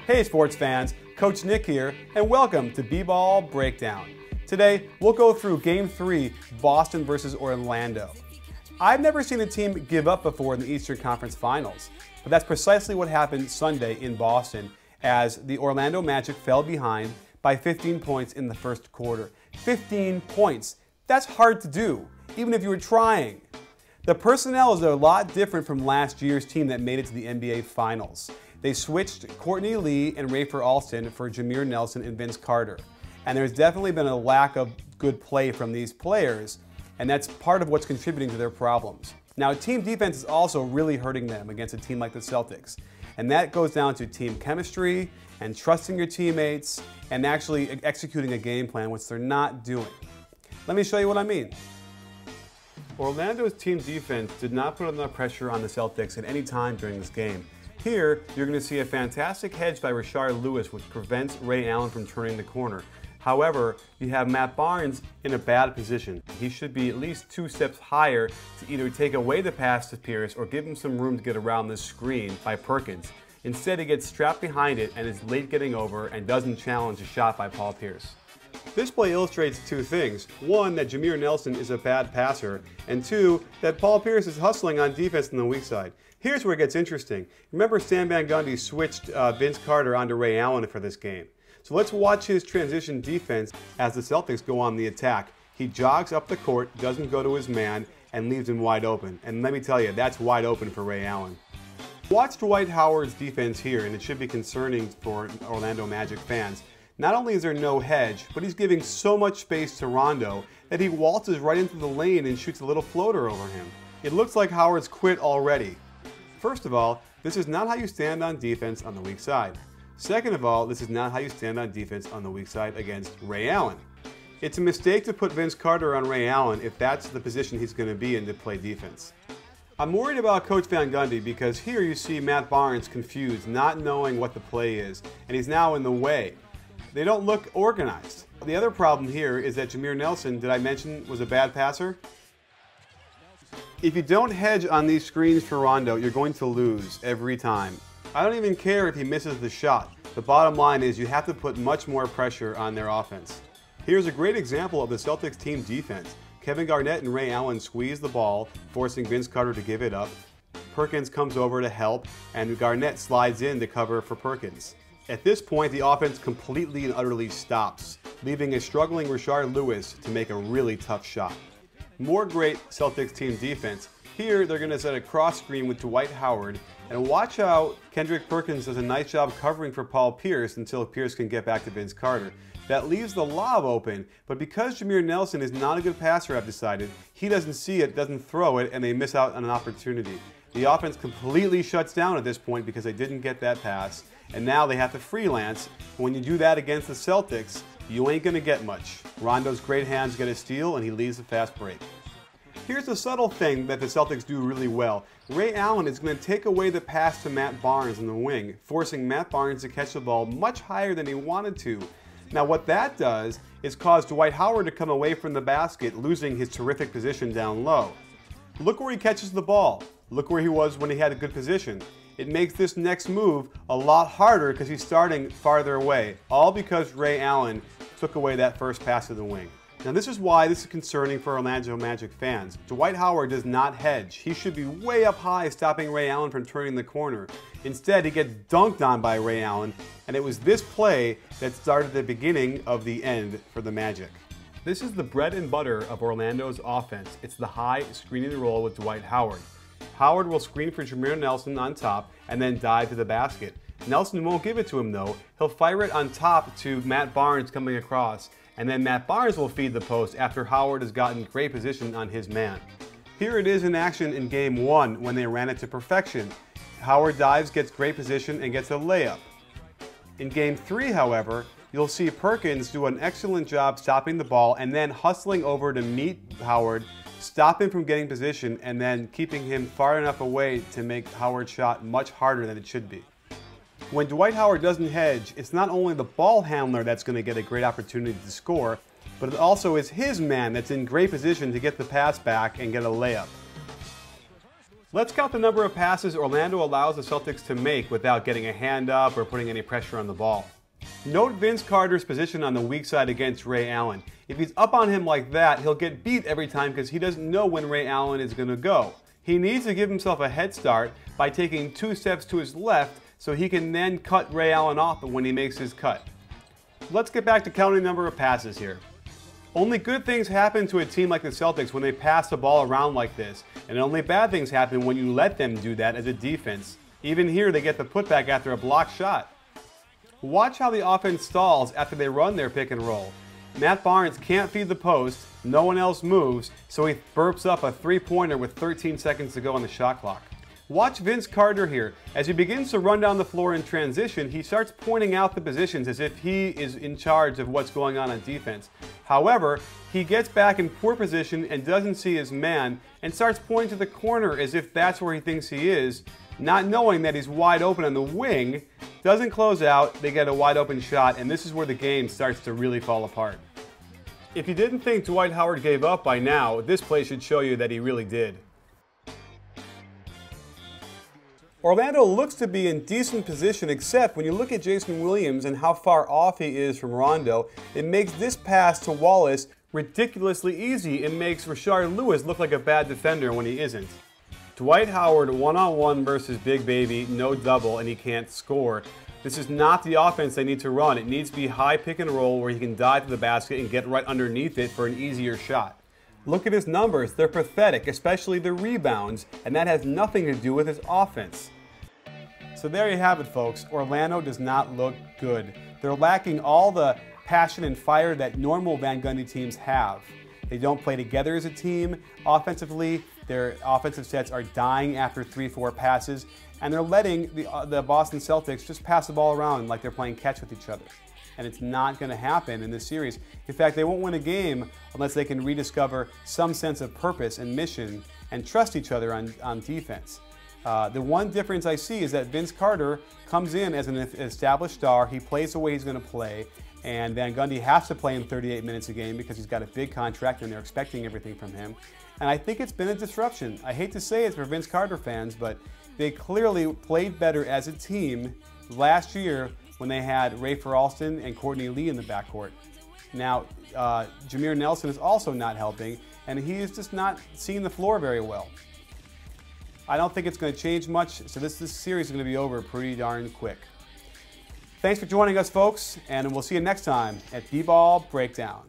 Hey sports fans, Coach Nick here, and welcome to B-Ball Breakdown. Today, we'll go through Game 3, Boston versus Orlando. I've never seen a team give up before in the Eastern Conference Finals, but that's precisely what happened Sunday in Boston as the Orlando Magic fell behind by 15 points in the first quarter. 15 points. That's hard to do, even if you were trying. The personnel is a lot different from last year's team that made it to the NBA Finals. They switched Courtney Lee and Rafer Alston for Jameer Nelson and Vince Carter. And there's definitely been a lack of good play from these players, and that's part of what's contributing to their problems. Now, team defense is also really hurting them against a team like the Celtics. And that goes down to team chemistry and trusting your teammates and actually executing a game plan, which they're not doing. Let me show you what I mean. Orlando's team defense did not put enough pressure on the Celtics at any time during this game. Here, you're going to see a fantastic hedge by Rashard Lewis, which prevents Ray Allen from turning the corner. However, you have Matt Barnes in a bad position. He should be at least 2 steps higher to either take away the pass to Pierce or give him some room to get around this screen by Perkins. Instead, he gets strapped behind it and is late getting over and doesn't challenge a shot by Paul Pierce. This play illustrates 2 things. 1, that Jameer Nelson is a bad passer, and 2, that Paul Pierce is hustling on defense on the weak side. Here's where it gets interesting. Remember, Stan Van Gundy switched Vince Carter onto Ray Allen for this game. So let's watch his transition defense as the Celtics go on the attack. He jogs up the court, doesn't go to his man, and leaves him wide open. And let me tell you, that's wide open for Ray Allen. Watch Dwight Howard's defense here, and it should be concerning for Orlando Magic fans. Not only is there no hedge, but he's giving so much space to Rondo that he waltzes right into the lane and shoots a little floater over him. It looks like Howard's quit already. First of all, this is not how you stand on defense on the weak side. Second of all, this is not how you stand on defense on the weak side against Ray Allen. It's a mistake to put Vince Carter on Ray Allen if that's the position he's going to be in to play defense. I'm worried about Coach Van Gundy because here you see Matt Barnes confused, not knowing what the play is, and he's now in the way. They don't look organized. The other problem here is that Jameer Nelson, did I mention, was a bad passer? If you don't hedge on these screens for Rondo, you're going to lose every time. I don't even care if he misses the shot. The bottom line is you have to put much more pressure on their offense. Here's a great example of the Celtics team defense. Kevin Garnett and Ray Allen squeeze the ball, forcing Vince Carter to give it up. Perkins comes over to help, and Garnett slides in to cover for Perkins. At this point, the offense completely and utterly stops, leaving a struggling Rashard Lewis to make a really tough shot. More great Celtics team defense. Here, they're going to set a cross screen with Dwight Howard, and watch how Kendrick Perkins does a nice job covering for Paul Pierce until Pierce can get back to Vince Carter. That leaves the lob open, but because Jameer Nelson is not a good passer, I've decided, he doesn't see it, doesn't throw it, and they miss out on an opportunity. The offense completely shuts down at this point because they didn't get that pass, and now they have to freelance. When you do that against the Celtics, you ain't going to get much. Rondo's great hands get a steal, and he leaves a fast break. Here's a subtle thing that the Celtics do really well. Ray Allen is going to take away the pass to Matt Barnes in the wing, forcing Matt Barnes to catch the ball much higher than he wanted to. Now what that does is cause Dwight Howard to come away from the basket, losing his terrific position down low. Look where he catches the ball. Look where he was when he had a good position. It makes this next move a lot harder because he's starting farther away, all because Ray Allen took away that first pass to the wing. Now this is why this is concerning for Orlando Magic fans. Dwight Howard does not hedge. He should be way up high stopping Ray Allen from turning the corner. Instead, he gets dunked on by Ray Allen, and it was this play that started the beginning of the end for the Magic. This is the bread and butter of Orlando's offense. It's the high screening roll with Dwight Howard. Howard will screen for Jameer Nelson on top and then dive to the basket. Nelson won't give it to him though. He'll fire it on top to Matt Barnes coming across, and then Matt Barnes will feed the post after Howard has gotten great position on his man. Here it is in action in Game 1 when they ran it to perfection. Howard dives, gets great position, and gets a layup. In Game 3, however, you'll see Perkins do an excellent job stopping the ball and then hustling over to meet Howard, stop him from getting position, and then keeping him far enough away to make Howard's shot much harder than it should be. When Dwight Howard doesn't hedge, it's not only the ball handler that's going to get a great opportunity to score, but it also is his man that's in great position to get the pass back and get a layup. Let's count the number of passes Orlando allows the Celtics to make without getting a hand up or putting any pressure on the ball. Note Vince Carter's position on the weak side against Ray Allen. If he's up on him like that, he'll get beat every time because he doesn't know when Ray Allen is going to go. He needs to give himself a head start by taking 2 steps to his left so he can then cut Ray Allen off when he makes his cut. Let's get back to counting the number of passes here. Only good things happen to a team like the Celtics when they pass the ball around like this, and only bad things happen when you let them do that as a defense. Even here, they get the putback after a blocked shot. Watch how the offense stalls after they run their pick and roll. Matt Barnes can't feed the post, no one else moves, so he burps up a 3-pointer with 13 seconds to go on the shot clock. Watch Vince Carter here. As he begins to run down the floor in transition, he starts pointing out the positions as if he is in charge of what's going on defense. However, he gets back in poor position and doesn't see his man and starts pointing to the corner as if that's where he thinks he is, not knowing that he's wide open on the wing. Doesn't close out, they get a wide open shot, and this is where the game starts to really fall apart. If you didn't think Dwight Howard gave up by now, this play should show you that he really did. Orlando looks to be in decent position, except when you look at Jason Williams and how far off he is from Rondo, it makes this pass to Wallace ridiculously easy. It makes Rashard Lewis look like a bad defender when he isn't. Dwight Howard one-on-one versus Big Baby, no double, and he can't score. This is not the offense they need to run. It needs to be high pick and roll where he can dive to the basket and get right underneath it for an easier shot. Look at his numbers. They're pathetic, especially the rebounds, and that has nothing to do with his offense. So there you have it, folks. Orlando does not look good. They're lacking all the passion and fire that normal Van Gundy teams have. They don't play together as a team. Offensively, their offensive sets are dying after 3-4 passes, and they're letting the Boston Celtics just pass the ball around like they're playing catch with each other. And it's not going to happen in this series. In fact, they won't win a game unless they can rediscover some sense of purpose and mission and trust each other on defense. The one difference I see is that Vince Carter comes in as an established star. He plays the way he's going to play, and Van Gundy has to play him 38 minutes a game because he's got a big contract and they're expecting everything from him. And I think it's been a disruption. I hate to say it for Vince Carter fans, but they clearly played better as a team last year when they had Rafer Alston and Courtney Lee in the backcourt. Now, Jameer Nelson is also not helping, and he is just not seeing the floor very well. I don't think it's going to change much, so this series is going to be over pretty darn quick. Thanks for joining us, folks, and we'll see you next time at B-Ball Breakdown.